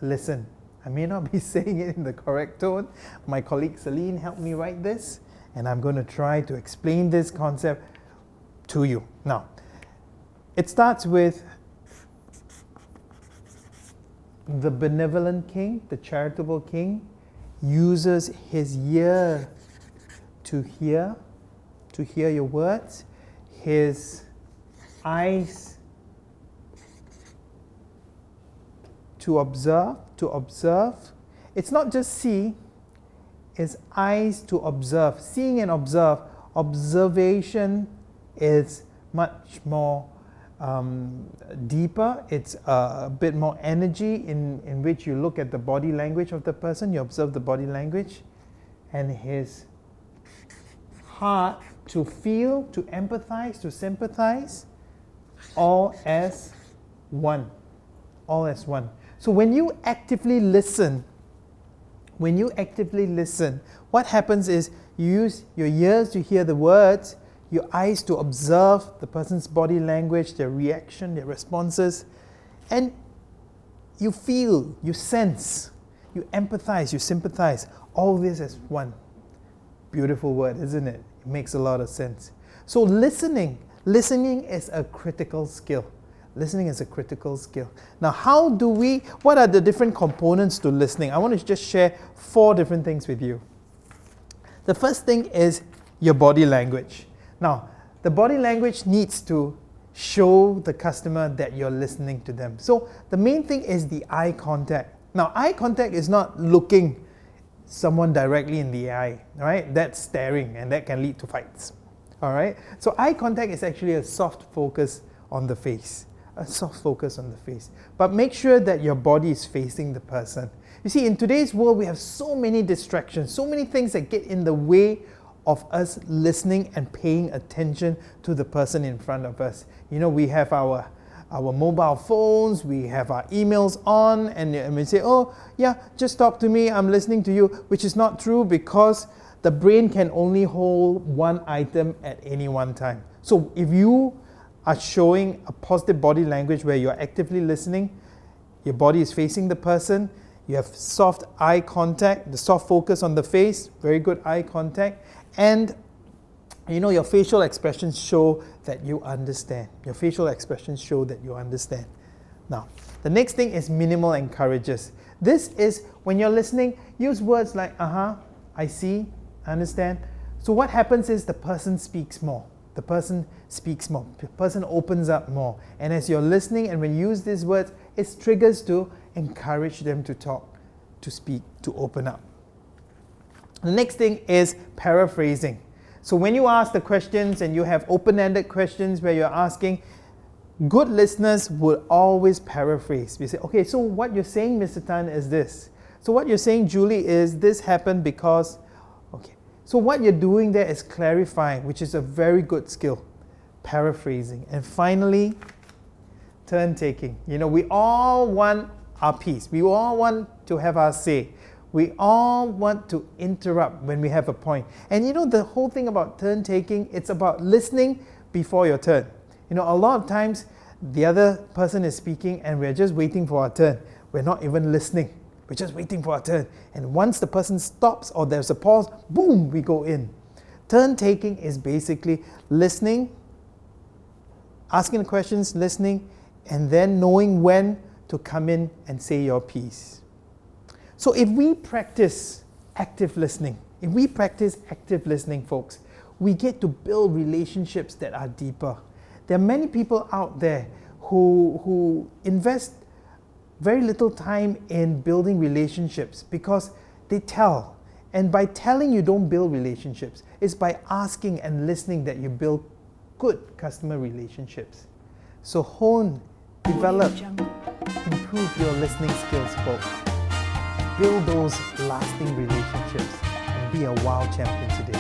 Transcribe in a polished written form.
listen. I may not be saying it in the correct tone. My colleague Celine helped me write this, and I'm going to try to explain this concept to you. Now, it starts with the benevolent king, the charitable king, uses his ear to hear your words, his eyes to observe. It's not just see, it's eyes to observe. Seeing and observe. Observation is much more deeper. It's a bit more energy in which you look at the body language of the person, you observe the body language, and his heart to feel, to empathize, to sympathize, all as one. All as one. So when you actively listen, what happens is you use your ears to hear the words, your eyes to observe the person's body language, their reaction, their responses, and you feel, you sense, you empathize, you sympathize, all this as one. Beautiful word, isn't it? It makes a lot of sense. So listening is a critical skill. Listening is a critical skill. Now, what are the different components to listening? I want to just share 4 different things with you. The first thing is your body language. Now, the body language needs to show the customer that you're listening to them. So the main thing is the eye contact. Now, eye contact is not looking someone directly in the eye, right? That's staring, and that can lead to fights. All right? So eye contact is actually a soft focus on the face. A soft focus on the face. But make sure that your body is facing the person. You see, in today's world, we have so many distractions, so many things that get in the way of us listening and paying attention to the person in front of us. You know, we have our mobile phones, we have our emails on, and we say, oh, yeah, just talk to me, I'm listening to you, which is not true because the brain can only hold one item at any one time. So if you are showing a positive body language where you're actively listening, your body is facing the person, you have soft eye contact, the soft focus on the face, very good eye contact, and your facial expressions show that you understand. Your facial expressions show that you understand. Now, the next thing is minimal encourages. This is when you're listening, use words like, I see, I understand. So what happens is the person speaks more. The person opens up more. And as you're listening and when you use these words, it triggers to encourage them to talk, to speak, to open up. The next thing is paraphrasing. So when you ask the questions and you have open-ended questions where you're asking, good listeners will always paraphrase. We say, okay, so what you're saying, Mr. Tan, is this. So what you're saying, Julie, is this happened because, okay. So what you're doing there is clarifying, which is a very good skill. Paraphrasing. And finally, turn-taking. We all want our piece. We all want to have our say. We all want to interrupt when we have a point. And the whole thing about turn-taking, it's about listening before your turn. A lot of times, the other person is speaking and we're just waiting for our turn. We're not even listening. We're just waiting for our turn. And once the person stops or there's a pause, boom, we go in. Turn-taking is basically listening, asking questions, listening, and then knowing when to come in and say your piece. So if we practice active listening, folks, we get to build relationships that are deeper. There are many people out there who invest very little time in building relationships because they tell. And by telling, you don't build relationships. It's by asking and listening that you build good customer relationships. So hone, develop, improve your listening skills, folks. Build those lasting relationships and be a wow champion today.